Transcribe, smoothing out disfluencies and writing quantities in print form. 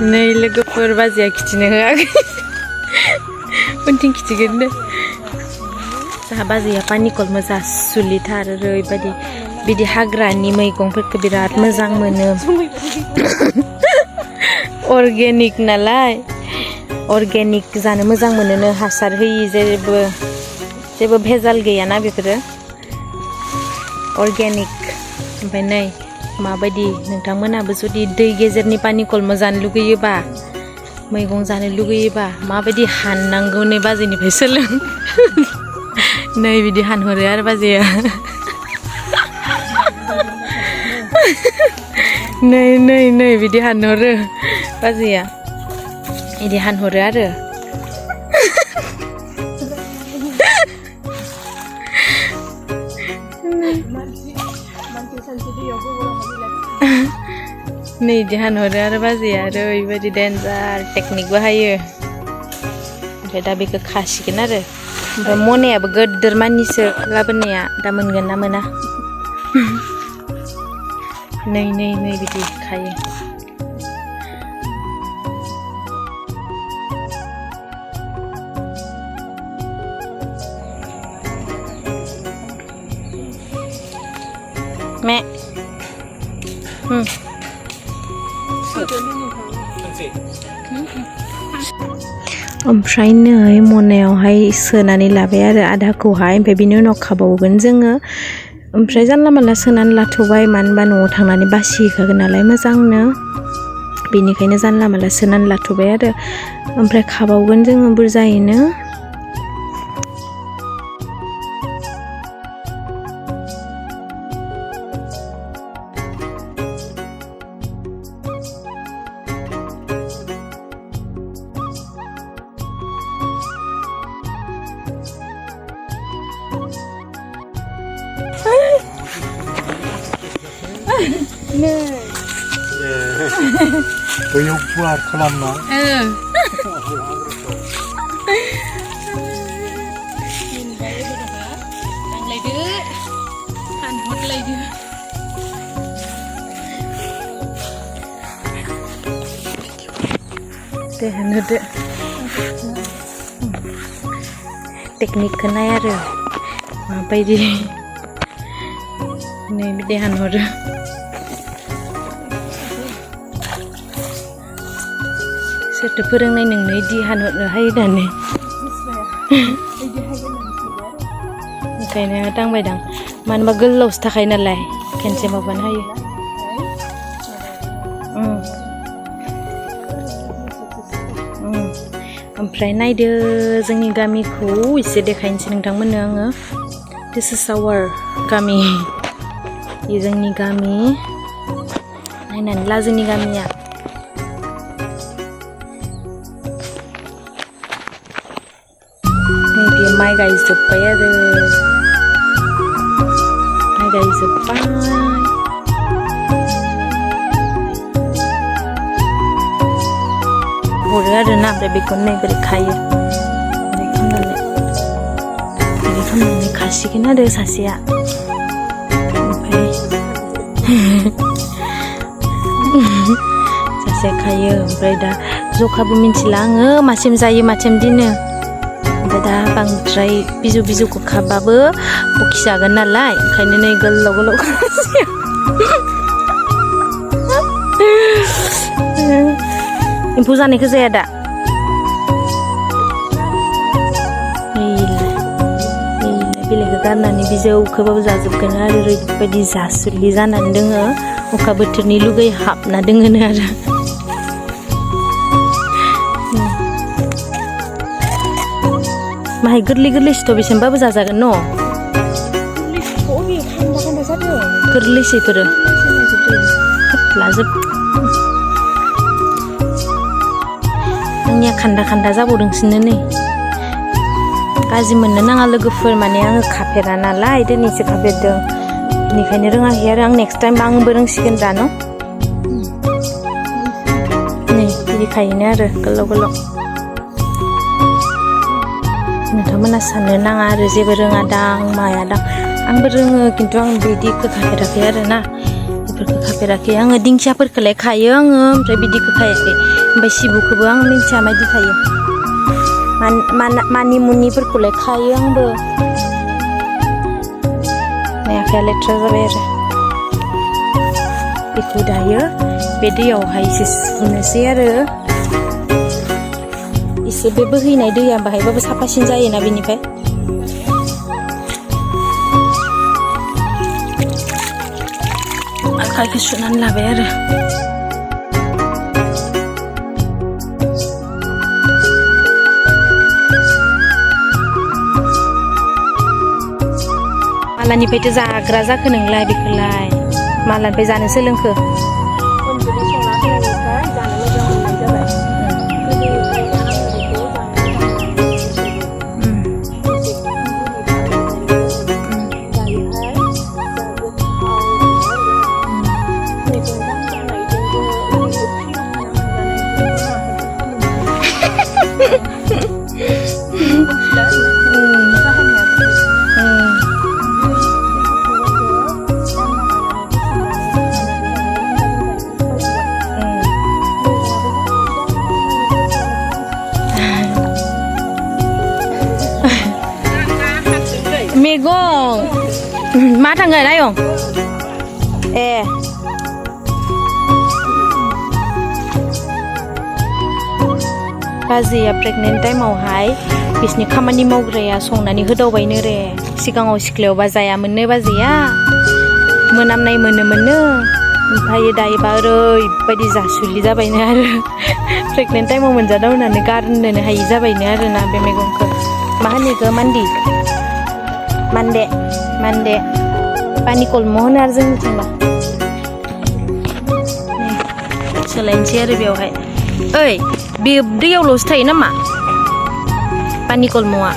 नै लोगोफोर बाजैया खिथिनो होआखै उनथिं खिथिगोन दे जाहा बाजैया पानिकल मोजां सुलिथार ओरैबायदि बिदि हाग्रानि मैगंफोरखौ बिराद मोजां मोनो अर्गेनिक नालाय अर्गेनिक जानो मोजां मोनोनो हासार होयि जेबो भेजाल गैयाना बेफोरो अर्गेनिक ओमफ्राय नै माबायदि नोंथांमोनाबो जुदि दै गेजेरनि पानिकल जानो लुगैयोबा मैगं जानो लुगैयोबा माबायदि हाननांगौ नै बाजैनिफ्राय सोलों नै बिदि हानहरो आरो बाजैया नै नै नै बिदि हानहरो बाजैया बिदि हानहरो आरो नै बिदि हानहरो आरो बाजैया आरो ओरैबायदि डेन्जार टेकनिक बाहायो ओमफ्राय दा बेखौ खासिगोन आरो ओमफ्राय मनायाबो गोदोर मानिसो लाबोनाया दा मोनगोन ना मोना नै नै नै बिदि खायो mẹ ओमफ्राय नै मनायावहाय सोनानै लाबाय आरो आधाखौहाय ओमफ्राय बिनि उनाव खाबावगोन जोङो ओमफ्राय जानला मानला सोनानै लाथ'बाय मानो होनबा न'आव थांनानै बासिहैखागोन नालाय मोजांनो बेनिखायनो जानला मानला सोनानै लाथ'बाय आरो ओमफ्राय खाबावगोन जोङो बुरजायैनो बैयाव गुवार खालामना दे हानहरदो टेकनिकखौ नाय आरो माबायदि नै बिदि हानहरो सोरथो फोरोंनाय नोंनो इदि हानहरनो हायो दानो ओंखायनो दांबायदां मानो होनबा गोलावसो थाखायो नालाय खेनसे माबानो हायो ओमफ्राय नायदो जोंनि गामिखौ एसे देखायनोसै नोंथांमोननो आङो दिस इज आवर गामि जोंनि गामि नायनानै ला जोंनि गामिया नैबे माइ गायजोब्बाय आरो माइ गायजोब्बाय हरो आरो ना ओमफ्राय बेखौ नै बोरै खायो ओरै खालामनानै खासिगोन आरो सासेया ओमफ्राय सासेया खायो ओमफ्राय दा जखाबो मिन्थिला आङो मासिम जायो मासिम दिनो ओमफ्राय दा बांद्राय बिजौ बिजौखौ खाबाबो बखिजागोन नालाय ओंखायनो नै गोलाव गोलाव खासियो एम्फौ जानायखौ जाया दा बिलाइखौ गारनानै बिजौखौबाबो जाजोबगोन आरो ओरैबायदि जासुलि जानानै दोङो अखा बोथोरनि लुगै हाबना दोङोनो आरो माहाय गोरलै गोरलै सिथ'बिसिमबाबो जाजागोन न' गोरलैसो इफोरो लाजोब आंनिया खान्दा खान्दा जाबावदोंसोनो नै गाज्रि मोननो नाङा लोगोफोर माने आङो खाफेरा नालाय दिनैसो खाफेरदों बेनिखायनो रोङाखै आरो आं नेक्स्ट टाइम आंबो रोंसिगोन दा न' नै बिदि खायोनो आरो गोलाव गोलाव नोंथांमोना साननो नाङा आरो जेबो रोङा दां माया दां आंबो रोङो खिन्थु आं बिदिखौ खाफेराखै आरो ना बेफोरखौ खाफेराखै आङो दिंखियाफोरखौलाय खायो आङो ओमफ्राय बिदिखौ खायाखै ओमफ्राय सिबुखौबो आं मिन्थिया मायदि खायो मानिमुनिफोरखौलाय खायो आंबो आखाया लेथ्रा जाबाय आरो बेखौ दायो बे दैयावहाय एसे सुनोसै आरो एसे बे बोहैनाय दैया बाहायबाबो साफासिन जायोना बेनिफ्राय आखाइखौ सुनानै लाबाय आरो मालानिफ्रायथ' जाग्रा जाखो नोंलाय बेखौलाय मालानिफ्राय जानो सोलोंखो Mwigong má thằng người đây không? Ê Bajiया pregnant टाइमावहाय बिसोरनि खामानि मावग्राया संनानै होदावबायनो रे सिगाङाव सिख्लायावबा जायामोननो बाजैया मोनामनाय मोनोमोननो ओमफ्राय दायोबा ओरैबायदि जासुलि जाबायनो आरो प्रेगनेन्ट टाइमाव मोनजादाव होननानै गारनोनो हायि जाबायनो आरोना बे मैगंखौ मा होनो बेखौ मान्दे पानि कलम होनो आरो जोंनिथिंबा सोलायनोसै आरो बेवहाय ओइ बे दैयावल'सो थायो नामा पानि कलमआ